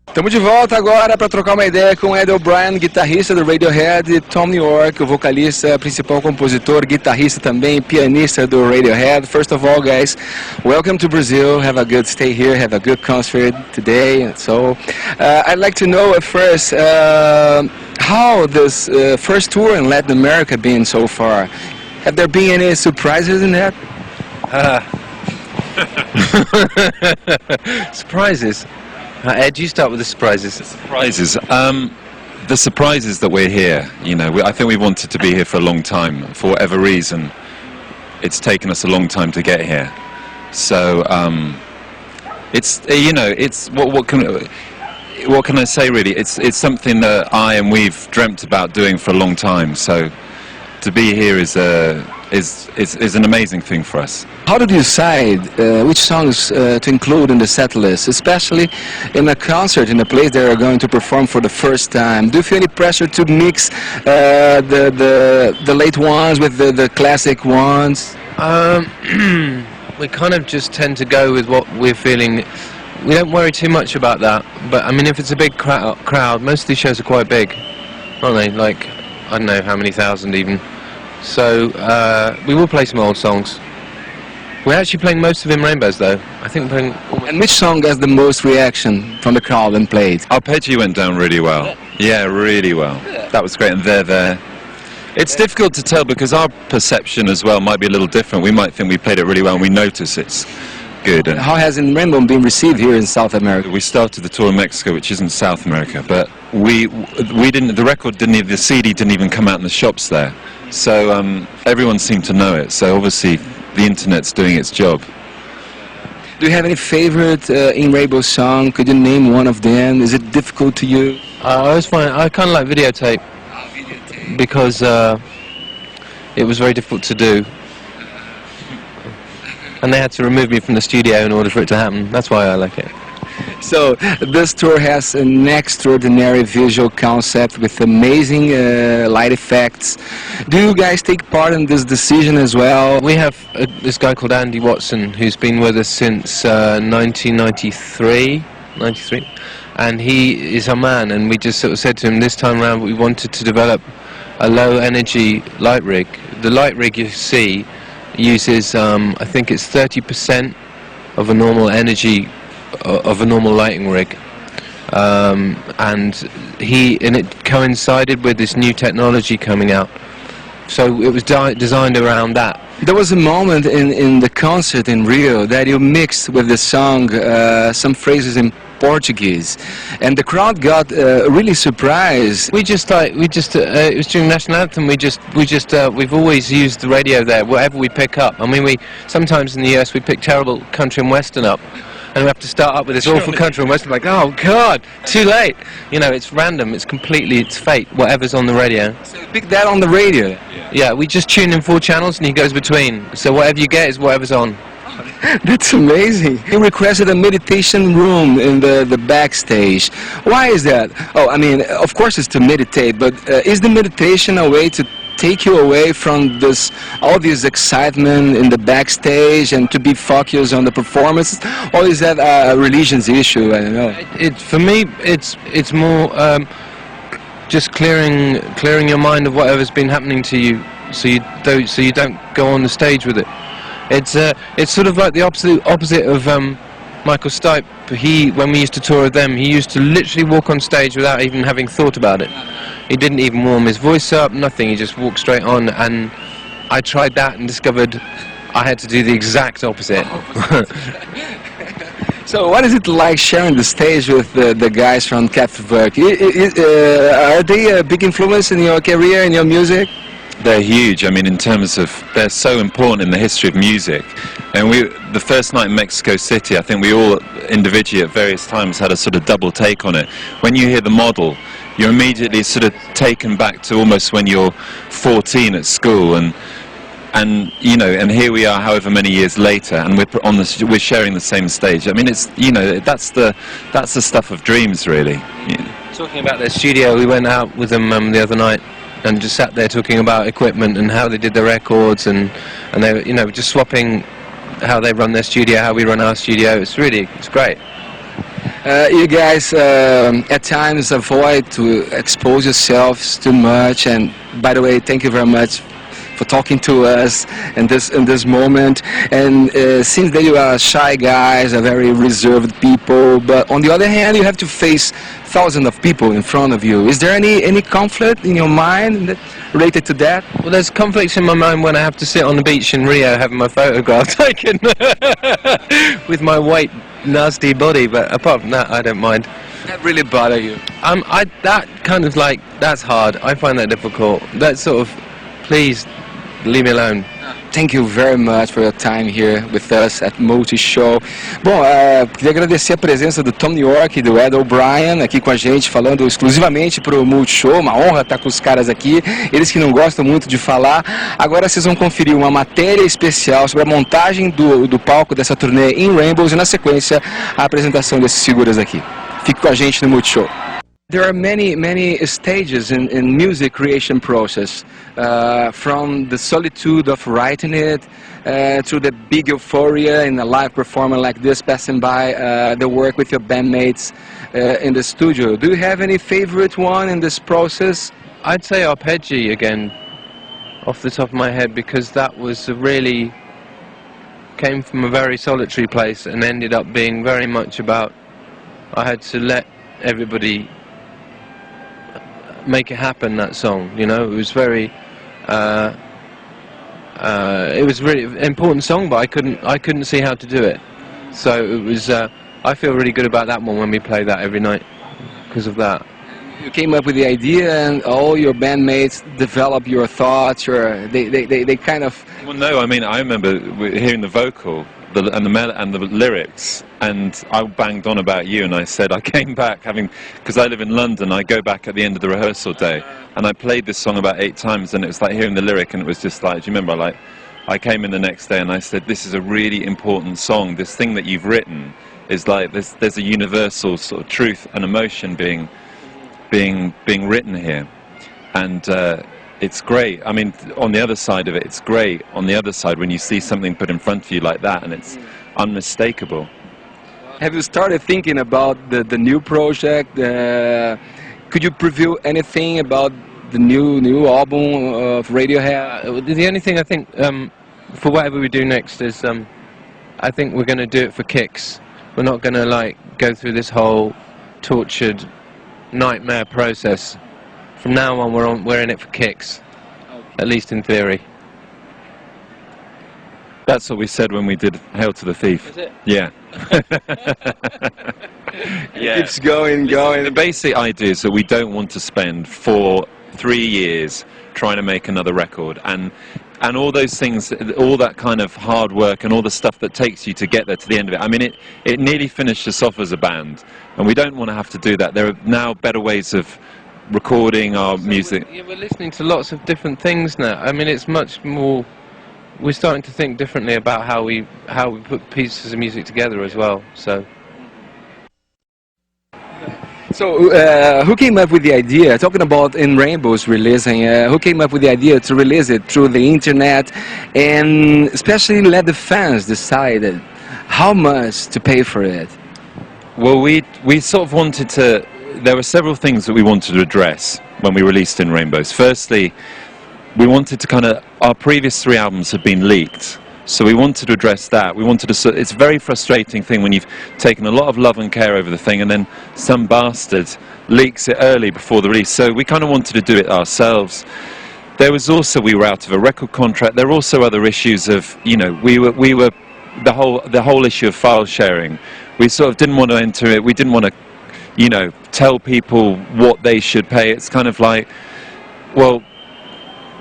Estamos de volta agora para trocar uma ideia com Ed O'Brien, guitarrista do Radiohead, e Thom Ed, o vocalista, principal compositor, guitarrista também, pianista do Radiohead. First of all, guys, welcome to Brazil. Have a good stay here. Have a good concert today. So, I'd like to know at first how this first tour in Latin America been so far. Have there been any surprises in that? Surprises. Ed, you start with the surprises. The surprise is that we're here. You know, I think we wanted to be here for a long time. For whatever reason, it's taken us a long time to get here. So it's it's what can I say really? It's something that we've dreamt about doing for a long time. So to be here is an amazing thing for us. How did you decide which songs to include in the set list, especially in a concert, in a place they are going to perform for the first time? Do you feel any pressure to mix the late ones with the classic ones? We kind of just tend to go with what we're feeling. We don't worry too much about that. But I mean, if it's a big crowd, most of these shows are quite big, aren't they? Like, I don't know how many thousand even. So we will play some old songs. We're actually playing most of In Rainbows though. I think we're playing. And which song has the most reaction from the crowd and played? Arpeggio went down really well. Yeah, really well. That was great, and they're there. It's difficult to tell because our perception as well might be a little different. We might think we played it really well and we notice it's good. And how has In Rainbow been received here in South America? We started the tour in Mexico, which isn't South America, but we didn't. The record didn't even, the CD didn't even come out in the shops there. So everyone seemed to know it. So obviously the internet's doing its job. Do you have any favorite In Rainbow song? Could you name one of them? Is it difficult to you? I kind of like Videotape because it was very difficult to do. And they had to remove me from the studio in order for it to happen. That's why I like it. So this tour has an extraordinary visual concept with amazing light effects. Do you guys take part in this decision as well? We have this guy called Andy Watson who's been with us since 1993, and he is our man, and we just sort of said to him this time around we wanted to develop a low energy light rig. The light rig you see uses I think it's 30% of a normal energy of a normal lighting rig, and it coincided with this new technology coming out, so it was designed around that. There was a moment in the concert in Rio that you mixed with the song some phrases in Portuguese, and the crowd got really surprised. It was during national anthem. We've always used the radio there, whatever we pick up. I mean, sometimes in the US we pick terrible country and western up, and we have to start up with this awful country and western, like, oh God, too late. You know, it's random, it's fate, whatever's on the radio. So you pick that on the radio? Yeah, we just tune in 4 channels and he goes between. So whatever you get is whatever's on. That's amazing. You requested a meditation room in the backstage. Why is that? Oh, I mean, of course it's to meditate, but is the meditation a way to take you away from all this excitement in the backstage and to be focused on the performance, or is that a religion's issue? I don't know. For me, it's more just clearing your mind of whatever's been happening to you, so you don't go on the stage with it. It's sort of like the opposite of Michael Stipe. When we used to tour with them, he used to literally walk on stage without even having thought about it. He didn't even warm his voice up, nothing. He just walked straight on. And I tried that and discovered I had to do the exact opposite. So what is it like sharing the stage with the guys from Kraftwerk? Are they a big influence in your career, in your music? They're huge. I mean, in terms of, they're so important in the history of music. And the first night in Mexico City, I think we all individually at various times had a sort of double take on it. When you hear the model, you're immediately sort of taken back to almost when you're 14 at school, and you know, and here we are, however many years later, and we're sharing the same stage. I mean, it's, you know, that's the stuff of dreams, really. Yeah. Talking about their studio, we went out with them the other night and just sat there talking about equipment and how they did their records, and they were, you know, just swapping how they run their studio, how we run our studio. It's great. You guys at times avoid to expose yourselves too much. And by the way, thank you very much for talking to us in this moment. And seems that you are shy guys, are very reserved people. But on the other hand, you have to face thousands of people in front of you. Is there any conflict in your mind related to that? Well, there's conflicts in my mind when I have to sit on the beach in Rio having my photograph taken with my white, nasty body. But apart from that, I don't mind. That really bother you? That kind of like, that's hard. I find that difficult. That sort of, please, leave me alone. Thank you very much for your time here with us at Multishow. Bom, queria agradecer a presença do Thom Yorke e do Ed O'Brien aqui com a gente, falando exclusivamente para o Multishow. Uma honra estar com os caras aqui. Eles que não gostam muito de falar. Agora vocês vão conferir uma matéria especial sobre a montagem do palco dessa turnê em Rainbows e, na sequência, a apresentação desses figuras aqui. Fique com a gente no Multishow. There are many stages in music creation process, from the solitude of writing it, to the big euphoria in a live performance like this, passing by the work with your bandmates in the studio. Do you have any favorite one in this process? I'd say Arpeggi again, off the top of my head, because that was really came from a very solitary place and ended up being very much about, I had to let everybody make it happen, that song, you know. It was very it was really an important song, but I couldn't see how to do it, so it was I feel really good about that one when we play that every night because of that. You came up with the idea and all your bandmates developed your thoughts, they kind of... Well, no, I mean, I remember hearing the vocal and the lyrics, and I banged on about you, and I said I came back because I live in London, I go back at the end of the rehearsal day, and I played this song about 8 times, and it was like hearing the lyric, and it was just like, do you remember, like, I came in the next day and I said, this is a really important song, this thing that you've written is like, there's a universal sort of truth and emotion being written here, and it's great. I mean, on the other side of it, it's great. On the other side, when you see something put in front of you like that, and it's unmistakable. Have you started thinking about the new project? Could you preview anything about the new album of Radiohead? The only thing I think for whatever we do next is I think we're going to do it for kicks. We're not going to like go through this whole tortured nightmare process. From now on, we're in it for kicks, at least in theory. That's what we said when we did Hail to the Thief. Is it? Yeah. Yeah. It keeps going. The basic idea is that we don't want to spend 3 years trying to make another record, and all those things, all that kind of hard work and all the stuff that takes you to get there to the end of it. I mean, it nearly finished us off as a band, and we don't want to have to do that. There are now better ways of recording our music. We're listening to lots of different things now. I mean, it's much more. We're starting to think differently about how we put pieces of music together as well. So who came up with the idea? Talking about In Rainbows releasing, who came up with the idea to release it through the internet, and especially let the fans decide how much to pay for it? Well, we sort of wanted to. There were several things that we wanted to address when we released In Rainbows. Firstly, we wanted to our previous 3 albums had been leaked, so we wanted to address that. We wanted to. It's a very frustrating thing when you've taken a lot of love and care over the thing, and then some bastard leaks it early before the release. So we kind of wanted to do it ourselves. There was also, we were out of a record contract. There were also other issues of, you know, we were the whole issue of file sharing. We sort of didn't want to enter it. We didn't want to, you know, tell people what they should pay. It's kind of like, well,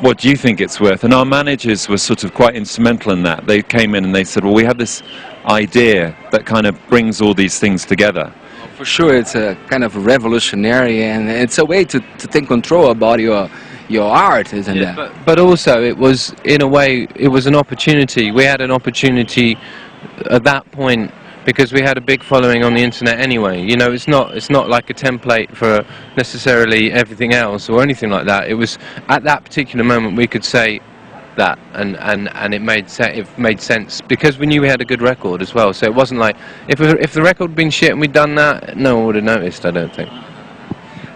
what do you think it's worth? And our managers were sort of quite instrumental in that. They came in and they said, well, we have this idea that kind of brings all these things together. For sure, it's a kind of revolutionary, and it's a way to take control about your art, isn't it? But also, it was, in a way, it was an opportunity. We had an opportunity at that point, because we had a big following on the internet anyway. You know, it's not like a template for necessarily everything else or anything like that. It was, at that particular moment, we could say, that, and it made sense because we knew we had a good record as well. So it wasn't like if the record had been shit and we'd done that, no one would have noticed. I don't think.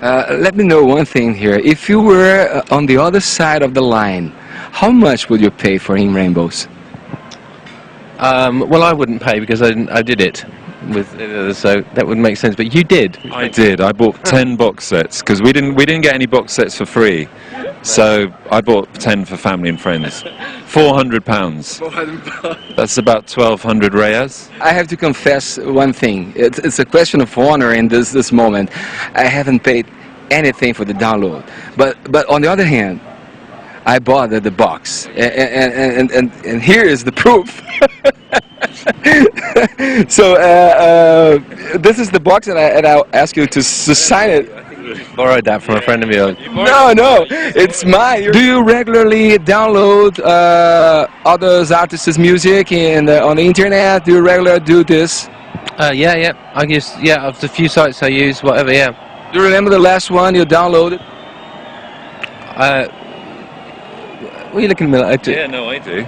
Let me know one thing here. If you were on the other side of the line, how much would you pay for In Rainbows? Well, I wouldn't pay because I did it with so that would make sense. But you did. I did. I bought 10 box sets because we didn't get any box sets for free. So I bought 10 for family and friends. £400. That's about 1,200 reais. I have to confess one thing. It's a question of honor in this moment. I haven't paid anything for the download. But on the other hand, I bought the box, and here is the proof. So this is the box, and I'll ask you to sign it. Borrowed that from a friend of yours. No, it's mine. Do you regularly download others artists' music on the internet? Do you regularly do this? Yeah. I guess of the few sites I use, whatever. Yeah. Do you remember the last one you downloaded? What are you looking at me like? Yeah, no, I do.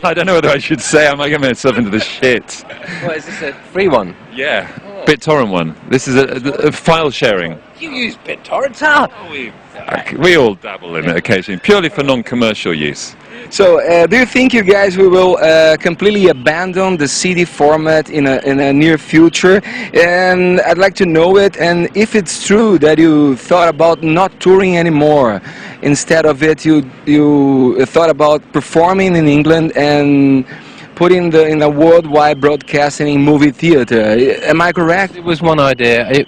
I don't know whether I should say. I might get myself into the shit. What is this, a free one? Yeah, BitTorrent one. This is a file sharing. You use BitTorrent? Huh? We all dabble in it occasionally, purely for non-commercial use. So, do you think you guys will completely abandon the CD format in a near future? And I'd like to know it. And if it's true that you thought about not touring anymore, instead of it, you thought about performing in England and putting in a worldwide broadcasting movie theater. Am I correct? It was one idea.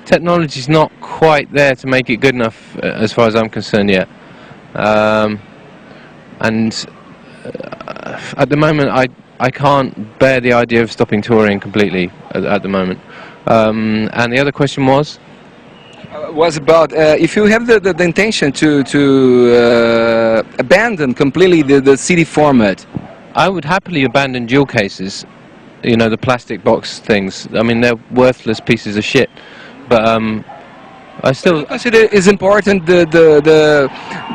Technology's not quite there to make it good enough, as far as I'm concerned yet. And at the moment, I can't bear the idea of stopping touring completely at the moment. And the other question was? Was about if you have the intention to abandon completely the CD format. I would happily abandon jewel cases, you know, the plastic box things. I mean, they're worthless pieces of shit. But I still consider it's important the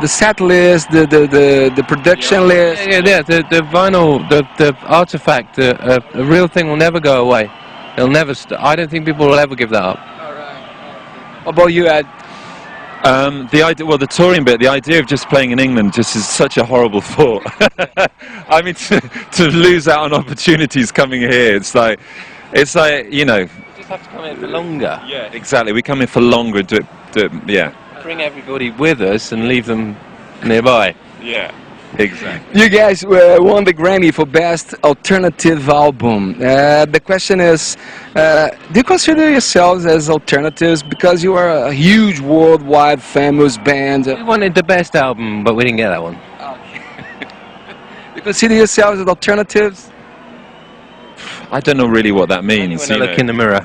set list, the production list. Yeah. The vinyl, the artifact, a real thing will never go away. It'll never. I don't think people will ever give that up. All right. How about you, Ed? The idea, well, the touring bit, the idea of just playing in England just is such a horrible thought. I mean, to lose out on opportunities coming here, it's like, you know. We just have to come here for longer. Yeah, exactly. We come in for longer. Do it, yeah. Bring everybody with us and leave them nearby. Yeah, exactly. You guys won the Grammy for Best Alternative Album. The question is, do you consider yourselves as alternatives because you are a huge worldwide famous band? We wanted the best album, but we didn't get that one. You consider yourselves as alternatives? I don't know really what that means. When I look in the mirror.